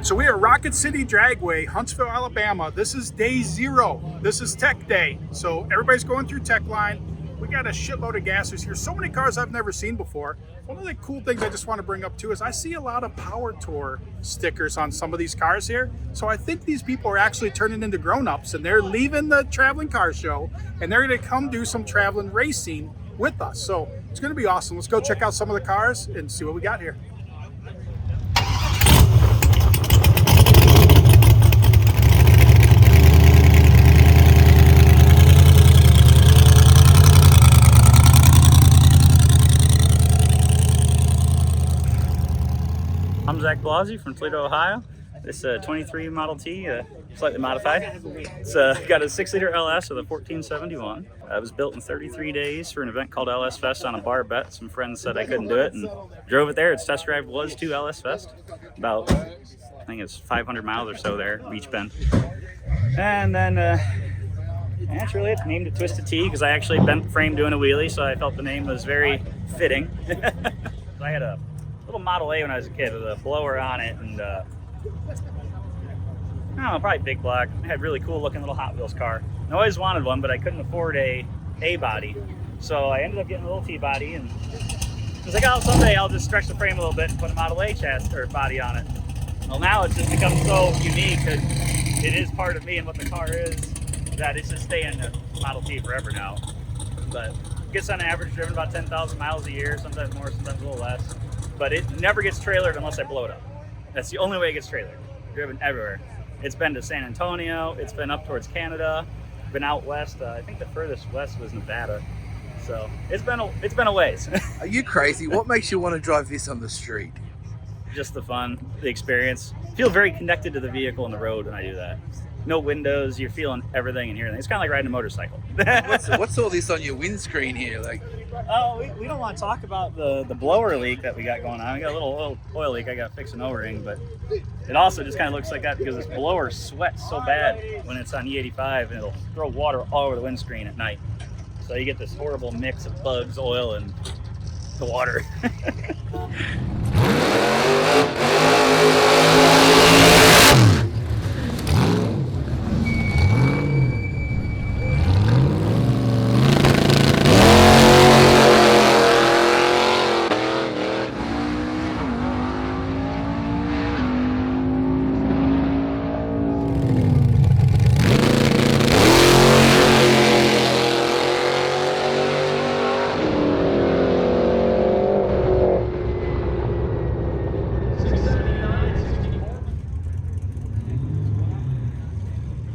So we are Rocket City Dragway, Huntsville, Alabama. This is day 0. This is tech day. So everybody's going through tech line. We got a shitload of gassers here. So many cars I've never seen before. One of the cool things I just want to bring up too is I see a lot of Power Tour stickers on some of these cars here. So I think these people are actually turning into grown-ups and they're leaving the traveling car show and they're going to come do some traveling racing with us. So it's going to be awesome. Let's go check out some of the cars and see what we got here. I'm Zach Blasey from Toledo, Ohio. This 23 Model T, slightly modified. It's got a 6-liter LS with a 1471. It was built in 33 days for an event called LS Fest on a bar bet. Some friends said I couldn't do it and drove it there. Its test drive was to LS Fest. About, I think it's 500 miles or so there, Beach Bend. And then, naturally, I named it Twisted T because I actually bent the frame doing a wheelie, so I felt the name was very fitting. I had a little Model A when I was a kid with a blower on it, and I don't know, probably big block. I had really cool looking little Hot Wheels car. I always wanted one, but I couldn't afford a body, so I ended up getting a little T body. And I was like, oh, someday I'll just stretch the frame a little bit and put a Model A chassis or body on it. Well, now it's just become so unique because it is part of me and what the car is that it's just staying a Model T forever now. But it gets on average driven about 10,000 miles a year, sometimes more, sometimes a little less. But it never gets trailered unless I blow it up. That's the only way it gets trailered. Driven everywhere. It's been to San Antonio. It's been up towards Canada. Been out west. I think the furthest west was Nevada. So it's been a ways. Are you crazy? What makes you want to drive this on the street? Just the fun, the experience. Feel very connected to the vehicle and the road when I do that. No windows. You're feeling everything and hearing. It's kind of like riding a motorcycle. What's all this on your windscreen here? Like, oh, we don't want to talk about the blower leak that we got going on. We got a little oil leak. I got to fix an O-ring, but it also just kind of looks like that because this blower sweats so bad when it's on E85 and it'll throw water all over the windscreen at night. So you get this horrible mix of bugs, oil, and the water.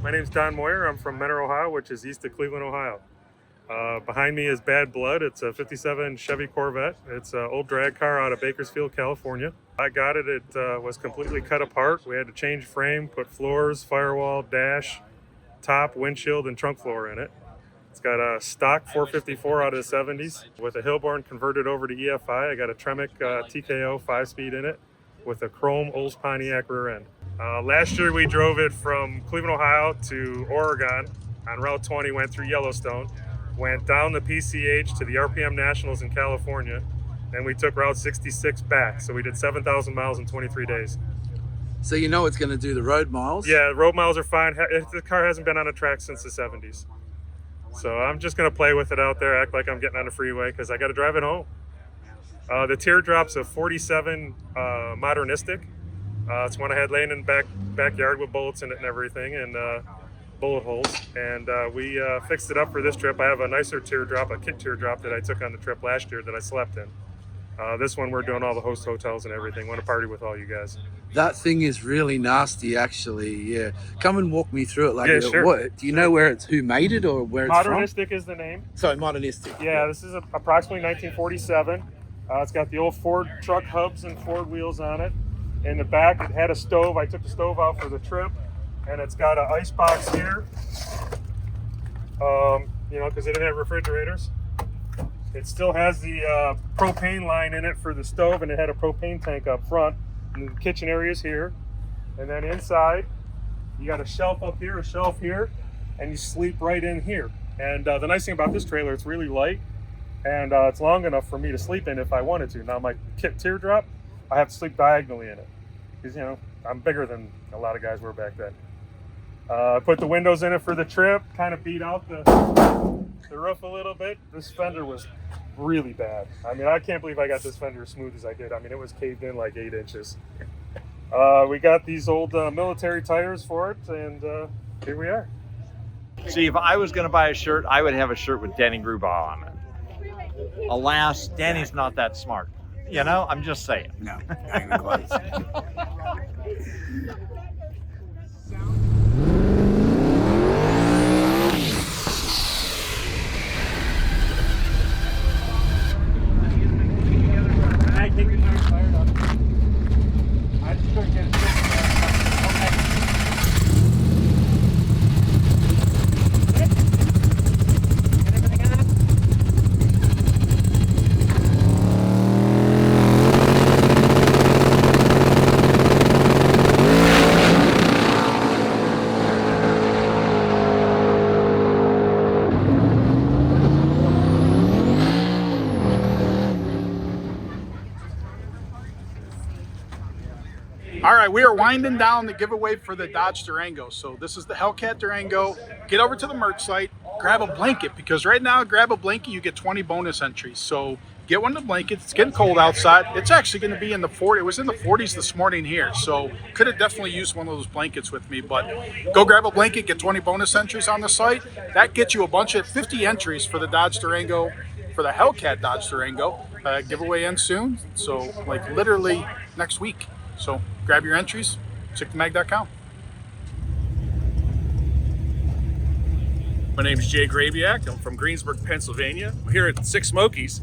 My name's John Moyer. I'm from Mentor, Ohio, which is east of Cleveland, Ohio. Behind me is Bad Blood. It's a 57 Chevy Corvette. It's an old drag car out of Bakersfield, California. I got it. It was completely cut apart. We had to change frame, put floors, firewall, dash, top, windshield, and trunk floor in it. It's got a stock 454 out of the 70s with a Hillborn converted over to EFI. I got a Tremec TKO 5-speed in it with a chrome Olds Pontiac rear end. Last year we drove it from Cleveland, Ohio to Oregon on Route 20, went through Yellowstone, went down the PCH to the RPM Nationals in California, then we took Route 66 back. So we did 7,000 miles in 23 days. so you know it's going to do the road miles? Yeah, road miles are fine. The car hasn't been on a track since the 70s. So I'm just going to play with it out there, act like I'm getting on the freeway because I got to drive it home. The teardrop's a 47 modernistic. It's one I had laying in the backyard with bullets in it and everything, and bullet holes. And we fixed it up for this trip. I have a nicer teardrop, a kit teardrop that I took on the trip last year that I slept in. This one we're doing all the host hotels and everything. Want to party with all you guys. That thing is really nasty, actually. Yeah, come and walk me through it. Like, Yeah, sure. What do you know where who made it or where it's Modernistic is the name. from? Sorry, modernistic. Yeah, this is approximately 1947. It's got the old Ford truck hubs and Ford wheels on it. In the back, it had a stove. I took the stove out for the trip, and it's got an ice box here. You know, because it didn't have refrigerators. It still has the propane line in it for the stove, and it had a propane tank up front. And the kitchen area is here. And then inside, you got a shelf up here, a shelf here, and you sleep right in here. And the nice thing about this trailer, it's really light, and it's long enough for me to sleep in if I wanted to. Now my kit teardrop, I have to sleep diagonally in it. Because, you know, I'm bigger than a lot of guys were back then. I put the windows in it for the trip, kind of beat out the roof a little bit. This fender was really bad. I mean, I can't believe I got this fender as smooth as I did. I mean, it was caved in like 8 inches. We got these old military tires for it, and here we are. See, if I was going to buy a shirt, I would have a shirt with Danny Grubaugh on it. Alas, Danny's not that smart. You know, I'm just saying. No, not even close. All right, we are winding down the giveaway for the Dodge Durango. So this is the Hellcat Durango. Get over to the merch site, grab a blanket, because right now, grab a blanket, you get 20 bonus entries. So get one of the blankets. It's getting cold outside. It's actually going to be in the 40s. It was in the 40s this morning here. So could have definitely used one of those blankets with me, but go grab a blanket, get 20 bonus entries on the site. That gets you a bunch of 50 entries for the Dodge Durango, for the Hellcat Dodge Durango. Giveaway ends soon. So like literally next week. So grab your entries, sickmag.com. My name is Jay Grabiak. I'm from Greensburg, Pennsylvania. I'm here at Sick Smokies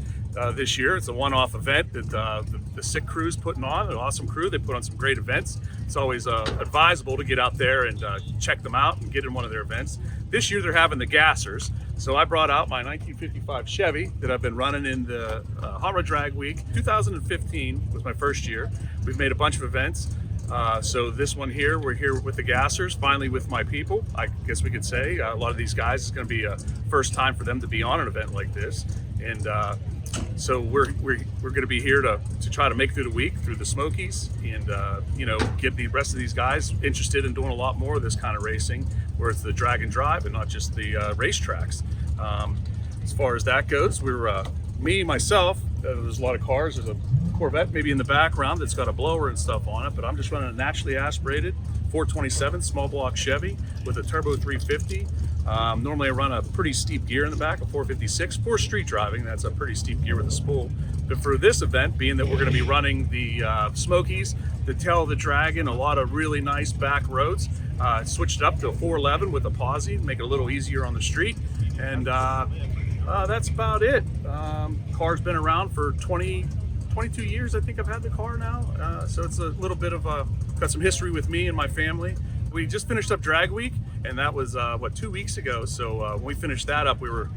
this year. It's a one-off event that the Sick crew's putting on. An awesome crew. They put on some great events. It's always advisable to get out there and check them out and get in one of their events. This year they're having the gassers. So I brought out my 1955 Chevy that I've been running in the Hot Rod Drag Week. 2015 was my first year. We've made a bunch of events. So this one here, we're here with the gassers, finally with my people. I guess we could say a lot of these guys, it's going to be a first time for them to be on an event like this. And so we're going to be here to try to make through the week through the Smokies and you know, get the rest of these guys interested in doing a lot more of this kind of racing, where it's the drag and drive and not just the racetracks. As far as that goes, we're myself, there's a lot of cars. There's a Corvette maybe in the background that's got a blower and stuff on it, but I'm just running a naturally aspirated 427 small block Chevy with a turbo 350. Normally I run a pretty steep gear in the back, a 456 for street driving. That's a pretty steep gear with a spool. But for this event, being that we're going to be running the Smokies, the Tail of the Dragon, a lot of really nice back roads, switched it up to a 411 with a posi, make it a little easier on the street. And that's about it. Car's been around for 22 years, I think I've had the car now. So it's a little bit of got some history with me and my family. We just finished up Drag Week, and that was, 2 weeks ago. So when we finished that up, we were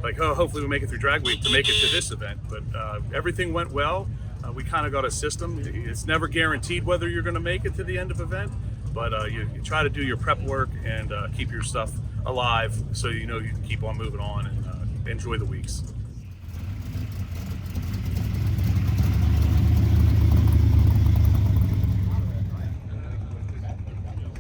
like, oh, hopefully we'll make it through Drag Week to make it to this event. But everything went well. We kind of got a system. It's never guaranteed whether you're gonna make it to the end of event, but you try to do your prep work and keep your stuff alive so you know you can keep on moving on and enjoy the weeks.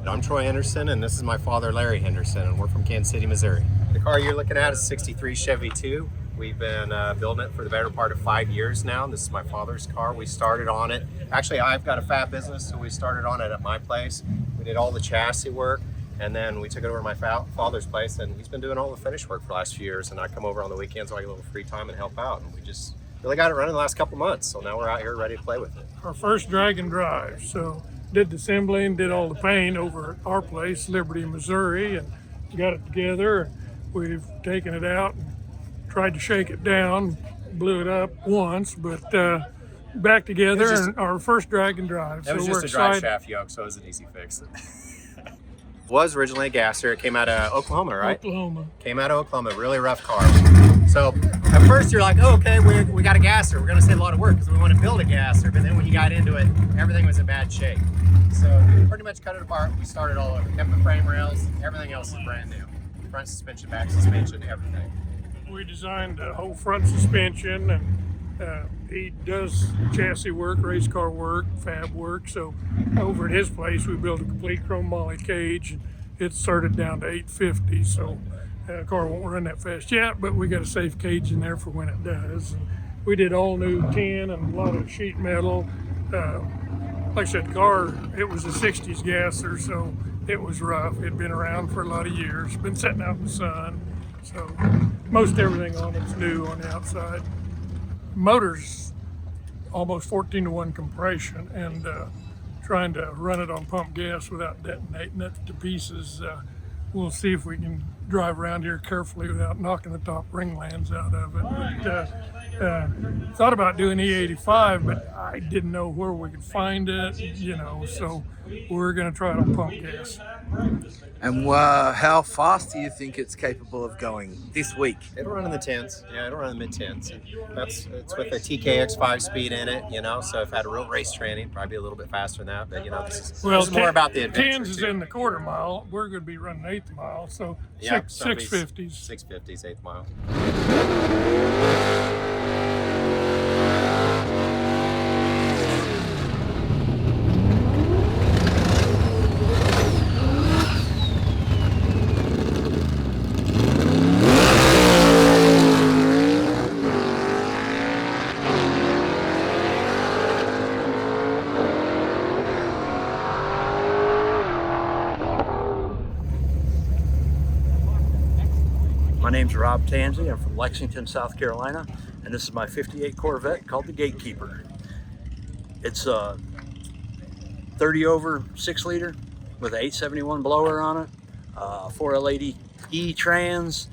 I'm Troy Henderson, and this is my father, Larry Henderson, and we're from Kansas City, Missouri. The car you're looking at is a 63 Chevy 2. We've been building it for the better part of 5 years now. This is my father's car. We started on it. Actually, I've got a fab business, so we started on it at my place. We did all the chassis work, and then we took it over to my father's place, and he's been doing all the finish work for the last few years, and I come over on the weekends so I get a little free time and help out, and we just really got it running the last couple months, so now we're out here ready to play with it. Our first drag and drive, so did the assembling, did all the paint over at our place, Liberty, Missouri, and got it together. We've taken it out and tried to shake it down, blew it up once, but back together, and our first drag and drive. It was just a drive shaft yoke, so it was an easy fix. Was originally a gasser. It came out of Oklahoma, right? Oklahoma. Came out of Oklahoma, really rough car. So at first you're like, oh, okay, we got a gasser. We're gonna save a lot of work because we want to build a gasser. But then when you got into it, everything was in bad shape. So we pretty much cut it apart. We started all over. Kept the frame rails. Everything else is brand new. Front suspension, back suspension, everything. We designed the whole front suspension and He does chassis work, race car work, fab work. So over at his place, we built a complete chrome moly cage. It's started down to 850, so the car won't run that fast yet, but we got a safe cage in there for when it does. And we did all new tin and a lot of sheet metal. Like I said, the car, it was a 60s gasser, so it was rough. It'd been around for a lot of years, been sitting out in the sun. So most everything on it's new on the outside. Motor's almost 14-to-1 compression, and trying to run it on pump gas without detonating it to pieces. We'll see if we can drive around here carefully without knocking the top ring lands out of it. But thought about doing E85, but I didn't know where we could find it, you know, so we're going to try it on pump gas. And how fast do you think it's capable of going this week? It'll run in the 10s. Yeah, it'll run in the mid-10s. It's with a TKX 5-speed in it, you know, so if I had a real race training, probably be a little bit faster than that. But, you know, this is more about the adventure. 10s is in the quarter mile. We're going to be running 8th mile, so yeah, 650s. 650s, 8th mile. My name's Rob Tansey. I'm from Lexington, South Carolina, and this is my 58 Corvette called the Gatekeeper. It's a 30 over 6 liter with an 871 blower on it, 4L80E trans,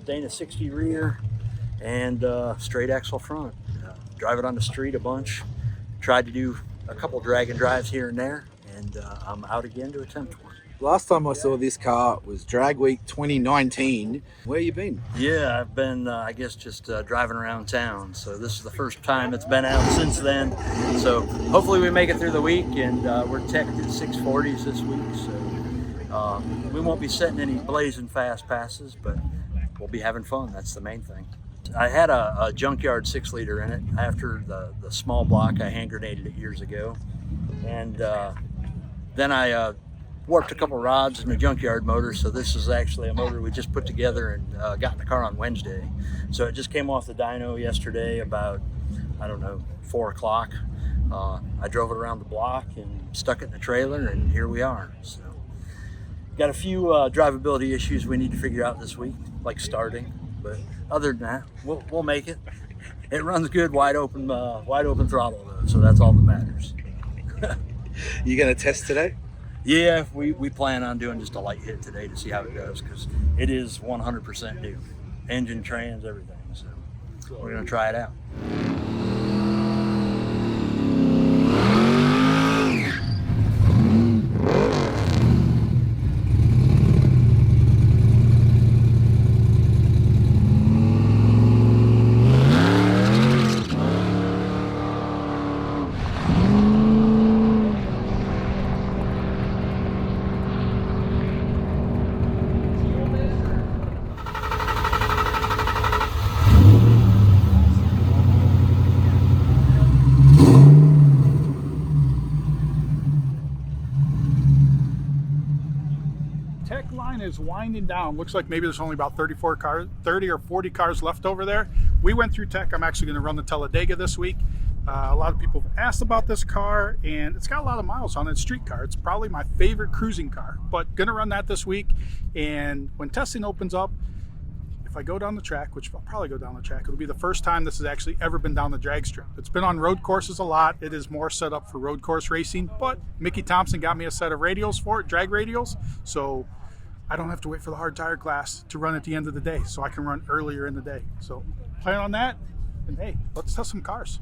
Dana 60 rear, and straight axle front. Drive it on the street a bunch. Tried to do a couple drag and drives here and there, and I'm out again to attempt one. Last time I saw this car was Drag Week 2019. Where you been? Yeah, I've been, I guess, just driving around town. So this is the first time it's been out since then. So hopefully we make it through the week, and we're teched at 640s this week. So we won't be setting any blazing fast passes, but we'll be having fun. That's the main thing. I had a junkyard 6 liter in it after the small block. I hand grenaded it years ago. And then I warped a couple rods in the junkyard motor, so this is actually a motor we just put together and got in the car on Wednesday. So it just came off the dyno yesterday about, I don't know, 4 o'clock. I drove it around the block and stuck it in the trailer, and here we are. So got a few drivability issues we need to figure out this week, like starting, but other than that, we'll make it. It runs good, wide open throttle though, so that's all that matters. You gonna test today? Yeah, we plan on doing just a light hit today to see how it goes, because it is 100% new. Engine, trans, everything. So we're going to try it out. Tech line is winding down. Looks like maybe there's only about 30 or 40 cars left over there. We went through Tech. I'm actually going to run the Talladega this week. A lot of people have asked about this car, and it's got a lot of miles on it. It's a street car. It's probably my favorite cruising car, but going to run that this week. And when testing opens up, if I go down the track, which I'll probably go down the track, it'll be the first time this has actually ever been down the drag strip. It's been on road courses a lot. It is more set up for road course racing, but Mickey Thompson got me a set of radials for it, drag radials, so I don't have to wait for the hard tire class to run at the end of the day, so I can run earlier in the day. So plan on that, and hey, let's test some cars.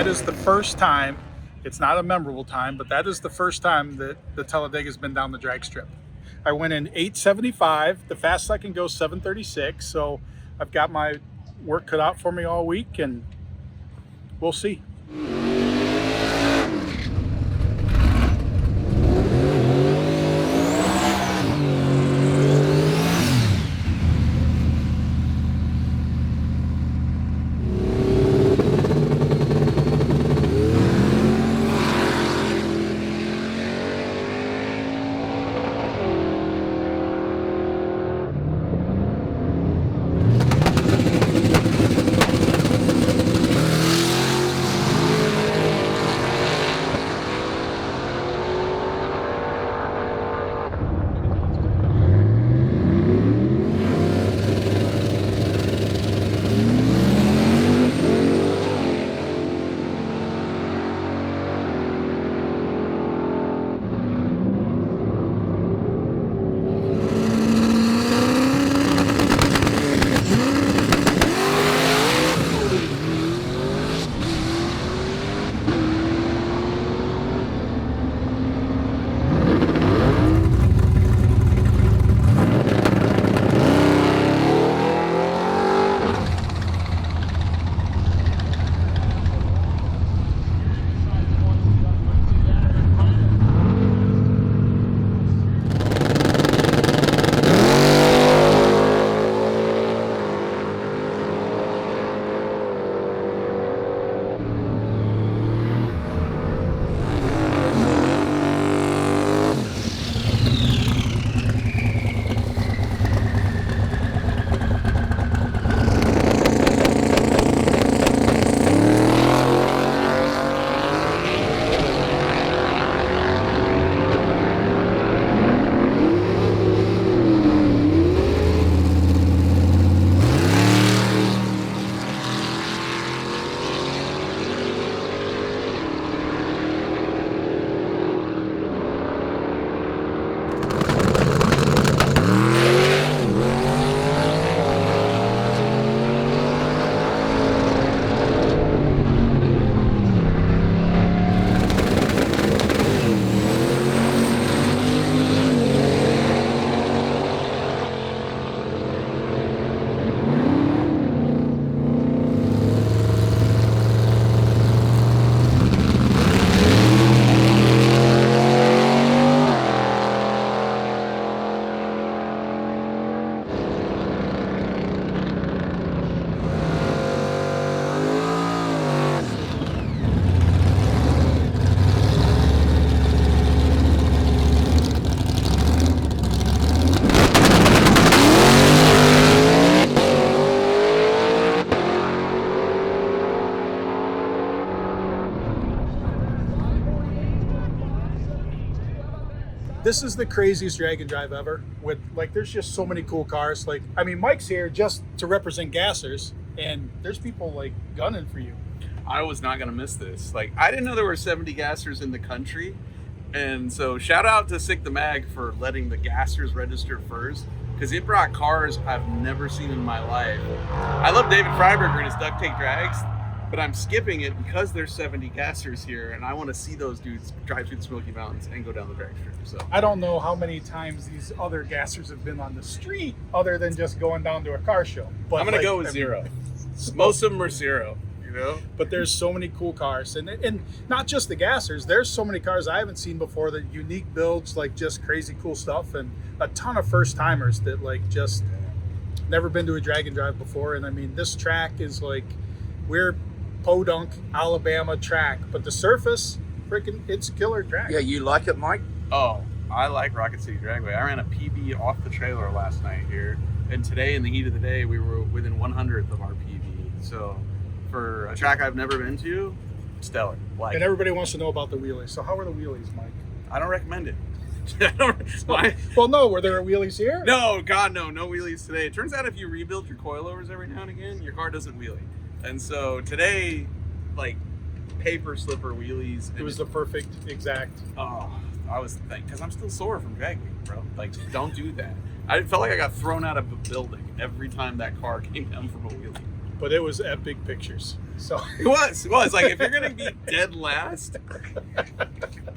that is the first time, it's not a memorable time, but that is the first time that the Talladega has been down the drag strip. I went in 875, the fastest I can go 736, so I've got my work cut out for me all week, and we'll see. This is the craziest drag and drive ever. With like, there's just so many cool cars. Like, I mean, Mike's here just to represent gassers, and there's people like gunning for you. I was not gonna miss this. Like, I didn't know there were 70 gassers in the country, and so shout out to Sick the Mag for letting the gassers register first, because it brought cars I've never seen in my life. I love David Freiberger and his duct tape drags, but I'm skipping it because there's 70 gassers here, and I want to see those dudes drive through the Smoky Mountains and go down the drag strip. So I don't know how many times these other gassers have been on the street other than just going down to a car show. But I'm gonna go with zero. Most of them are zero, you know? But there's so many cool cars, and not just the gassers. There's so many cars I haven't seen before, that unique builds, like just crazy cool stuff, and a ton of first timers that like just never been to a drag and drive before. And I mean, this track is like, we're Podunk, Alabama track, but the surface, freaking, it's killer track. Yeah, you like it, Mike? Oh, I like Rocket City Dragway. I ran a PB off the trailer last night here, and today in the heat of the day, we were within 100th of our PB. So for a track I've never been to, stellar. Like, and everybody wants to know about the wheelies. So how are the wheelies, Mike? I don't recommend it. Well, no, were there wheelies here? No, God, no wheelies today. It turns out if you rebuild your coilovers every now and again, your car doesn't wheelie. And so today, like, paper slipper wheelies. It was the perfect exact. Oh, I was because I'm still sore from drag week, bro. Like, don't do that. I felt like I got thrown out of a building every time that car came down from a wheelie. But it was epic pictures. So It was like, if you're gonna be dead last,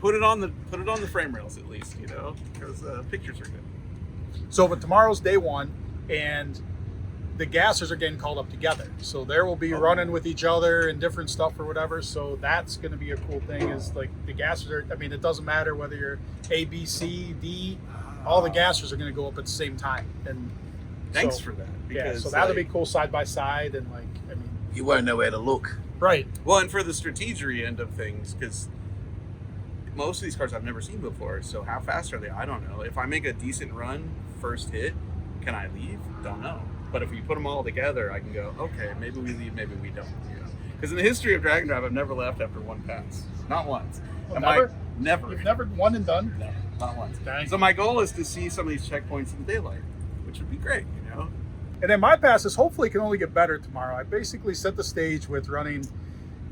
put it on the frame rails at least, you know, because pictures are good. but tomorrow's day one, and the gassers are getting called up together. So there will be running with each other and different stuff or whatever. So that's going to be a cool thing. Is like the gassers are. I mean, it doesn't matter whether you're A, B, C, D. All the gassers are going to go up at the same time. And Thanks for that. Because, so that'll be cool side by side, and like, I mean, You won't know where to look. right. Well, and for the strategery end of things, because most of these cars I've never seen before, so how fast are they? I don't know. If I make a decent run, first hit, can I leave? Don't know. But if we put them all together, I can go, okay, maybe we leave, maybe we don't. You know? Because in the history of Drag and Drive, I've never left after one pass. Not once. Well, And never? never. You've never one and done? No, not once. Dang. So my goal is to see some of these checkpoints in the daylight, which would be great, you know? And then my passes hopefully can only get better tomorrow. I basically set the stage with running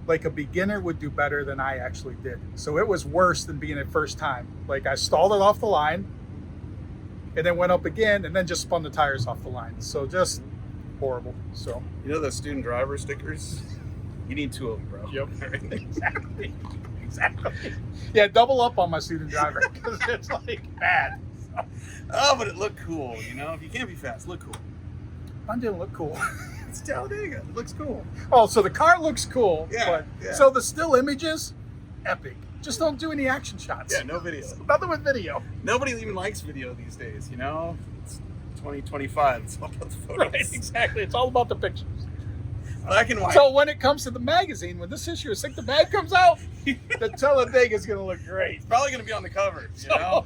like a beginner would do better than I actually did. So it was worse than being at first time. Like I stalled it off the line and then went up again and then just spun the tires off the line. So just horrible. So You know those student driver stickers? You need 2 of them, bro. Yep. Exactly. Yeah, double up on my student driver because it's like bad. Oh, but it looked cool, you know? If you can't be fast, look cool. Mine didn't look cool. It's Talladega. It looks cool. Oh, so the car looks cool. Yeah, But, yeah. So the still images, epic. Just don't do any action shots. Yeah, no video. Nothing with video. Nobody even likes video these days, you know? It's 2025. It's all about the photos. Right, exactly. It's all about the pictures. Black and white. So when it comes to the magazine, when this issue of Sick the Mag comes out, the Talladega is going to look great. It's probably going to be on the cover, you know?